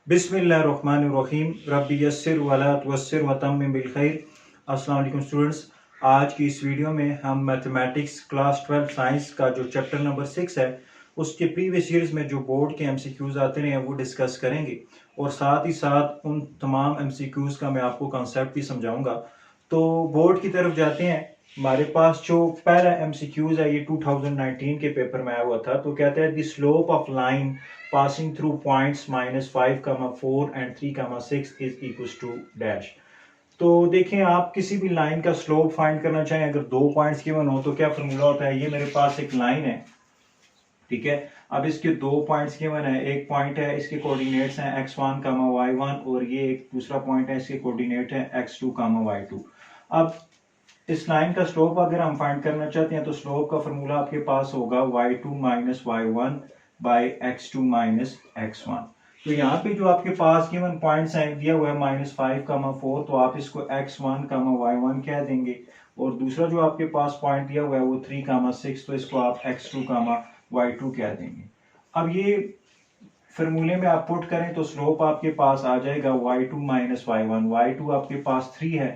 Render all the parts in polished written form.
बिस्मिल्लाहिर्रहमानिर्रहीम रब्बी यस्सिर वला तुअस्सिर वतम्मिम बिल खैर। अस्सलाम वालेकुम स्टूडेंट्स, आज की इस वीडियो में हम मैथमेटिक्स क्लास 12 साइंस का जो चैप्टर नंबर 6 है उसके प्रीवियस ईयर्स में जो बोर्ड के एमसीक्यूज आते हैं वो डिस्कस करेंगे और साथ ही साथ उन तमाम एमसीक्यूज का मैं आपको कॉन्सेप्ट भी समझाऊंगा। तो बोर्ड की तरफ जाते हैं। हमारे पास जो पहला एमसीक्यूज है ये 2019 के पेपर में आया हुआ था। तो कहता है the slope of line passing through points -5, 4 and 3, 6 is equals to dash। तो देखें, आप किसी भी लाइन का स्लोप फाइंड करना चाहें, अगर 2 पॉइंट्स गिवन हो तो क्या फॉर्मूला होता है। ये मेरे पास एक लाइन है, ठीक है। अब इसके 2 पॉइंट्स गिवन है, एक पॉइंट है इसके कोऑर्डिनेट्स हैं x1, y1 और ये एक दूसरा पॉइंट है इसके कोऑर्डिनेट है x2, y2। अब इस लाइन का स्लोप अगर हम फाइंड करना चाहते हैं तो स्लोप का फॉर्मूला आपके पास होगा y2 minus y1 by x2 minus x1। तो यहाँ पे जो आपके पास गिवन पॉइंट्स हैं दिया हुआ है -5, 4, तो आप इसको x1, y1 कह देंगे और दूसरा जो आपके पास पॉइंट दिया हुआ है वो 3, 6, तो इसको आप x2, y2 कह देंगे। अब ये फॉर्मूले में आप पुट करें तो स्लोप आपके पास आ जाएगा y2 माइनस y1। y2 आपके पास 3 है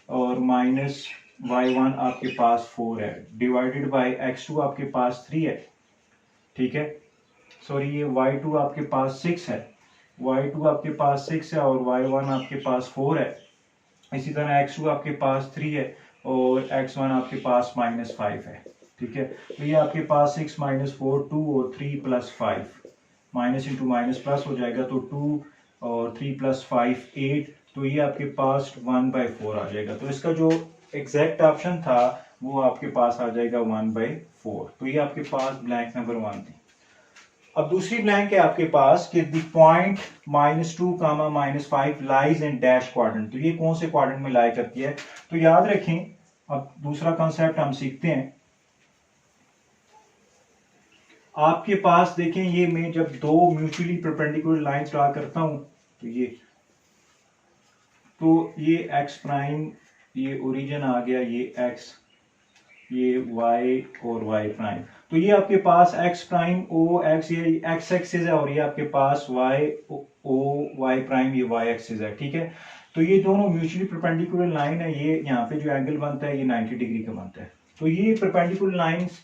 और माइनस y1 आपके पास 4 है, डिवाइडेड बाय x2 आपके पास 3 है, ठीक है। सॉरी, ये y2 आपके पास 6 है, y2 आपके पास 6 है और y1 आपके पास 4 है। इसी तरह x2 आपके पास 3 है और x1 आपके पास -5 है, ठीक है। तो ये आपके पास 6 - 4 2 और 3 + 5, माइनस इंटू माइनस प्लस हो जाएगा, तो 2 और 3 + 5 8, तो ये आपके पास 1/4 आ जाएगा। तो इसका जो एग्जैक्ट ऑप्शन था वो आपके पास आ जाएगा 1/4। तो ये आपके पास ब्लैंक नंबर 1 थी। अब दूसरी ब्लैंक है आपके पास कि the point -2, -5 lies in dash quadrant. तो ये कौन से क्वाड्रेंट में लाई करती है, तो याद रखें। अब दूसरा कंसेप्ट हम सीखते हैं। आपके पास देखें, ये मैं जब दो म्यूचुअली परपेंडिकुलर लाइन ड्रा करता हूं तो ये एक्स प्राइम, ये ओरिजिन आ गया, ये एक्स, ये वाई और वाई प्राइम। तो ये आपके पास एक्स प्राइम ओ एक्स, ये एक्स एक्सिस है और ये आपके पास वाई ओ वाई प्राइम, ये वाई एक्सिस है, ठीक है। तो ये दोनों म्यूचुअली परपेंडिकुलर लाइन है। ये यहाँ पे जो एंगल बनता है ये 90 डिग्री का बनता है। तो ये परपेंडिकुलर लाइंस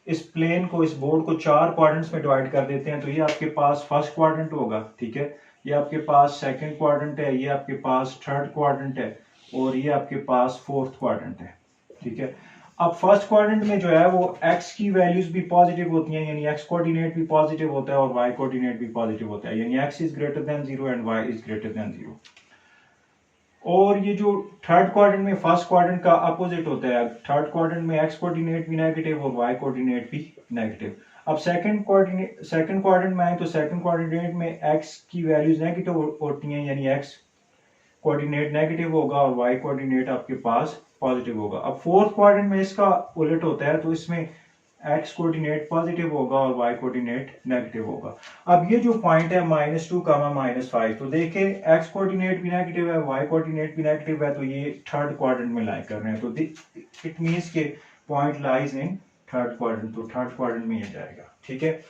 इस प्लेन को, इस बोर्ड को 4 क्वाड्रेंट्स में डिवाइड कर देते हैं। तो ये आपके पास फर्स्ट क्वाड्रेंट होगा, ठीक है। ये आपके पास सेकंड क्वाड्रेंट है, ये आपके पास थर्ड क्वाड्रेंट है और ये आपके पास फोर्थ क्वाड्रेंट है, ठीक है। अब फर्स्ट क्वाड्रेंट में जो है वो x की वैल्यूज भी पॉजिटिव होती हैं, यानी x कोऑर्डिनेट भी पॉजिटिव होता है और y कोऑर्डिनेट भी पॉजिटिव होता है, यानी x is greater than 0 and y is greater than 0। और ये जो थर्ड क्वाड्रेंट में फर्स्ट क्वाड्रेंट का अपोजिट होता है, थर्ड क्वाड्रेंट में x कोऑर्डिनेट भी नेगेटिव और y कोऑर्डिनेट भी नेगेटिव। अब सेकंड क्वाड्रेंट में आए तो सेकंड क्वाड्रेंट में x की वैल्यूज नेगेटिव होती हैं, यानी x कोऑर्डिनेट नेगेटिव होगा और y कोऑर्डिनेट आपके पास पॉजिटिव होगा। अब फोर्थ क्वाड्रेंट में इसका उलट होता है, तो इसमें x कोऑर्डिनेट पॉजिटिव होगा और y कोऑर्डिनेट नेगेटिव होगा। अब ये जो पॉइंट है -2, -5, तो देखें x कोऑर्डिनेट भी नेगेटिव है, y कोऑर्डिनेट भी नेगेटिव है, तो ये थर्ड क्वाड्रेंट में लाई कर रहे हैं। तो इट मींस के point lies in third quadrant, तो थर्ड क्वाड्रेंट में ये जाएगा, ठीक है।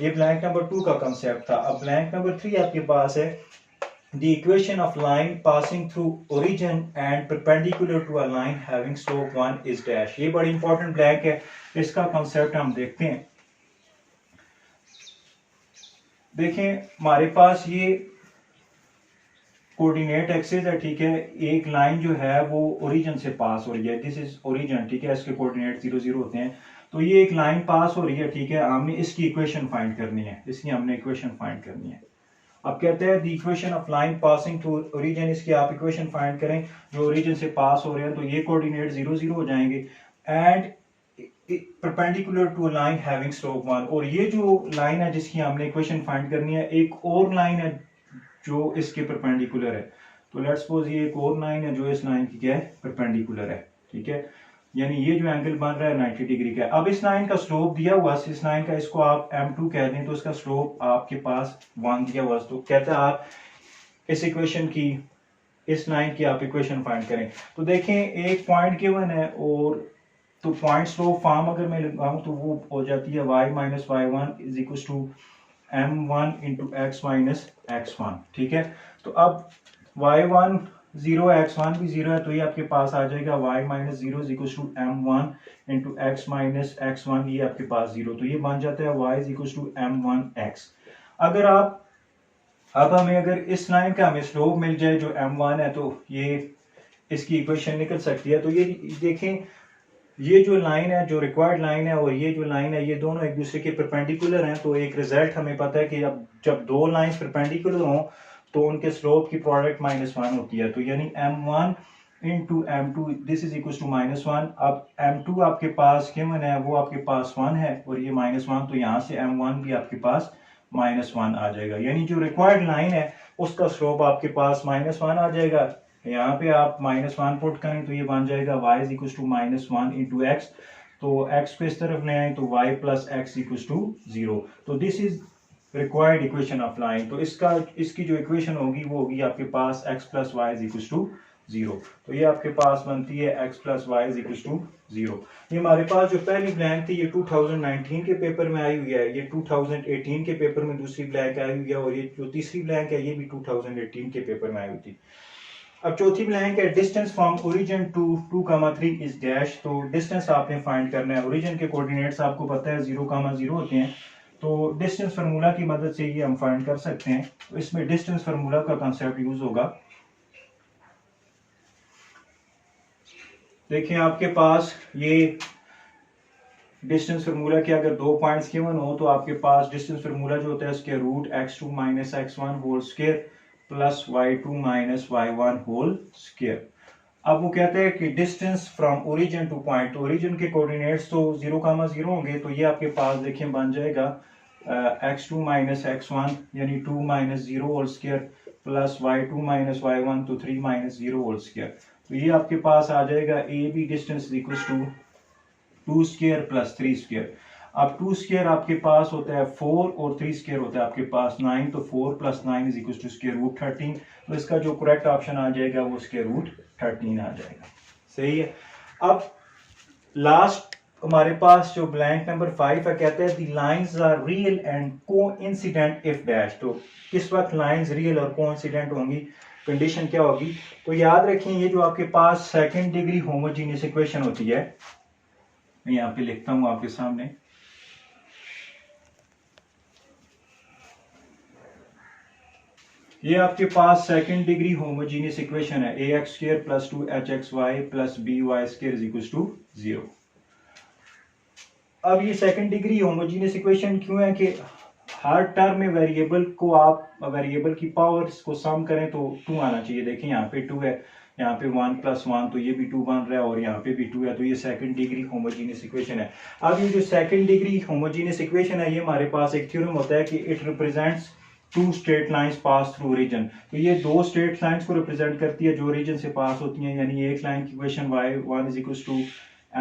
ये ब्लैंक नंबर 2 का कंसेप्ट था। अब ब्लैंक नंबर 3 आपके पास है the equation of line passing through origin and perpendicular to a line having slope 1 is dash। ये बड़ी इंपॉर्टेंट ब्लैंक है, इसका कंसेप्ट हम देखते हैं। देखें, हमारे पास ये कोऑर्डिनेट एक्सिस है, ठीक है। एक लाइन जो है वो ओरिजिन से पास हो रही है, दिस इज ओरिजिन, ठीक है। इसके कोऑर्डिनेट 0, 0 होते हैं। तो ये एक लाइन पास हो रही है, ठीक है। हमने इसकी इक्वेशन फाइंड करनी है, इसकी हमने इक्वेशन फाइंड करनी है। अब कहते हैं the equation of line passing through origin, इसकी आप इक्वेशन फाइंड करें। जो ओरिजिन से पास हो रहे हैं तो ये कोऑर्डिनेट 0, 0 हो जाएंगे and perpendicular to line having slope 1। और ये जो लाइन है जिसकी हमने इक्वेशन फाइंड करनी है, एक और लाइन है जो इसके परपेंडिकुलर है। तो लेट्स सपोज ये एक और लाइन है जो इस लाइन की क्या है, परपेंडिकुलर है, ठीक है। यानी ये जो एंगल बन रहा है 90 डिग्री का है। अब इस लाइन का स्लोप दिया हुआ, इस लाइन का इसको आप m2 कह दें, तो इसका स्लोप आपके पास 1 दिया हुआ। तो कहता है आप इस इक्वेशन की, इस लाइन की आप इक्वेशन फाइंड करें। तो देखें, एक पॉइंट गिवन है और तो पॉइंट स्लोप फॉर्म अगर मैं लगाऊं तो वो हो जाती है y - y1 = m1 into x minus x1, ठीक है। तो अब y1 0 x1 भी 0 है, तो ये आपके पास आ जाएगा y minus zero is equal to m1 into x minus x1, ये आपके पास 0, तो ये बन जाता है y is equal to m1x। अगर आप अब हमें अगर इस लाइन का हमें स्लोप मिल जाए जो m1 है, तो ये इसकी इक्वेशन निकल सकती है। तो ये देखें, ये जो लाइन है, जो रिक्वायर्ड लाइन है और ये जो लाइन है, ये दोनों एक दूसरे के परपेंडिकुलर हैं। तो एक रिजल्ट हमें पता है कि अब जब दो लाइंस परपेंडिकुलर हों तो उनके स्लोप की प्रोडक्ट -1 होती है। तो यानी m1 into m2 this is equal to -1। अब m2 आपके पास गिवन है, वो आपके पास 1 है और ये -1, तो यहाँ से m1 भी आपके पास -1 आ जाएगा। यानी जो रिक्वायर्ड लाइन है उसका स्लोप आपके पास -1 आ जाएगा। यहाँ पे आप -1 पुट करें तो ये बन जाएगा y is equal to -1 into x. तो x को इस तरफ ले आए तो y plus x equal to 0। तो this is required equation of line. तो इसकी जो इक्वेशन होगी वो होगी आपके पास x plus y is equal to 0। तो ये आपके पास बनती है x plus y is equal to 0। ये हमारे पास जो पहली ब्लैंक थी ये 2019 के पेपर में आई हुई है, ये 2018 के पेपर में दूसरी ब्लैंक आई हुई है और ये जो तीसरी ब्लैंक है ये भी 2018 के पेपर में आई हुई थी। अब चौथी ब्लैंक है distance from origin to 2,3 is dash. तो डिस्टेंस आपने फाइंड करना है। ओरिजिन के कोऑर्डिनेट्स आपको पता है 0,0 होते हैं, तो डिस्टेंस फार्मूला की मदद से ये हम फाइंड कर सकते हैं। तो इसमें डिस्टेंस फार्मूला का कंसेप्ट यूज होगा। देखिए आपके पास ये डिस्टेंस फार्मूला के अगर दो पॉइंट्स गिवन हो तो आपके पास डिस्टेंस फार्मूला जो होता है उसके root x2 minus x1 whole square plus y2 minus y1 whole square. अब वो कहते हैं कि distance from origin to point, तो ओरिजिन के कोऑर्डिनेट्स तो 0,0 होंगे, तो ये आपके पास देखिए बन जाएगा x2 माइनस x1 यानी 2 minus 0 whole square plus y2 minus y1 तो 3 माइनस 0 होल स्क्वायर। तो ये आपके पास आ जाएगा A B distance equal to 2 square plus 3 square. अब 2 स्क्वायर आपके पास होता है 4 और 3 स्क्वायर होता है आपके पास 9, तो 4 plus 9 is equal to square root 13। तो इसका जो करेक्ट ऑप्शन आ जाएगा वो स्क्वायर रूट 13 आ जाएगा। सही है। अब लास्ट हमारे पास जो ब्लैंक नंबर 5 है, कहते हैं the lines are real and coincident if dash. तो किस वक्त लाइंस रियल और कोइंसिडेंट होंगी, कंडीशन क्या होगी? तो याद रखें ये जो आपके पास सेकंड डिग्री होमोजेनियस इक्वेशन होती है, मैं यहाँ पे लिखता हूं आपके सामने। ये आपके पास सेकंड डिग्री होमोजेनियस इक्वेशन है ax square plus 2hxy plus by square is equal to 0। अब ये सेकंड डिग्री होमोजेनियस इक्वेशन क्यों है कि हर टर्म में वेरिएबल को आप वेरिएबल की पावर्स को सम करें तो 2 आना चाहिए। देखें यहाँ पे 2 है, यहाँ पे 1 प्लस 1 तो ये भी 2 बन रहा है और यहाँ पे भी 2 है, तो ये सेकंड डिग्री होमोजेनियस इक्वेशन है। अब ये जो सेकंड डिग्री होमोजेनियस इक्वेशन है, ये हमारे पास एक थ्योरम होता है कि it represents 2 straight lines pass through origin. तो ये दो स्ट्रेट लाइंस को रिप्रेजेंट करती है जो ओरिजिन से पास होती हैं। यानी एक लाइन की equation y1 is equal to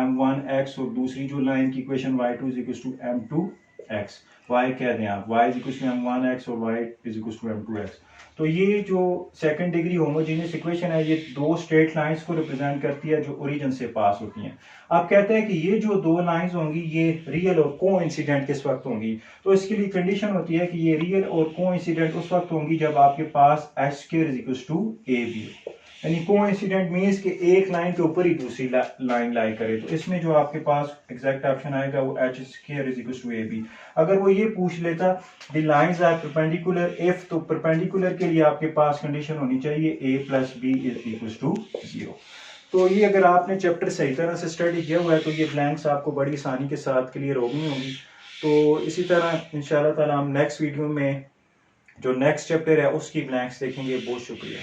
m1x और दूसरी जो लाइन की equation y2 is equal to m2x। y कह दें आप, y is equal to m1x और y is equal to m2x। तो ये जो सेकंड डिग्री होमोजेनियस इक्वेशन है, ये दो स्ट्रेट लाइंस को रिप्रेजेंट करती है जो ओरिजिन से पास होती हैं। आप कहते हैं कि ये जो दो लाइंस होंगी ये रियल और कोइंसिडेंट किस वक्त होंगी? तो इसके लिए कंडीशन होती है कि ये रियल और कोइंसिडेंट उस वक्त होंगी जब आपके पास h square is equal to ab। यानी कोइंसिडेंट मींस कि एक लाइन के ऊपर ही दूसरी लाइन लाई करे। तो इसमें जो आपके पास एग्जैक्ट ऑप्शन आएगा वो h square is equal to ab। अगर वो ये पूछ लेता the lines are perpendicular if, तो परपेंडिकुलर के लिए आपके पास कंडीशन होनी चाहिए a plus b is equal to 0। तो ये अगर आपने चैप्टर सही तरह से स्टडी किया हुआ है तो ये ब्लैंक्स आपको बड़ी आसानी के साथ क्लियर होगी। तो इसी तरह इंशाल्लाह ताला हम नेक्स्ट वीडियो में जो नेक्स्ट चैप्टर है उसकी ब्लैंक्स देखेंगे। बहुत शुक्रिया।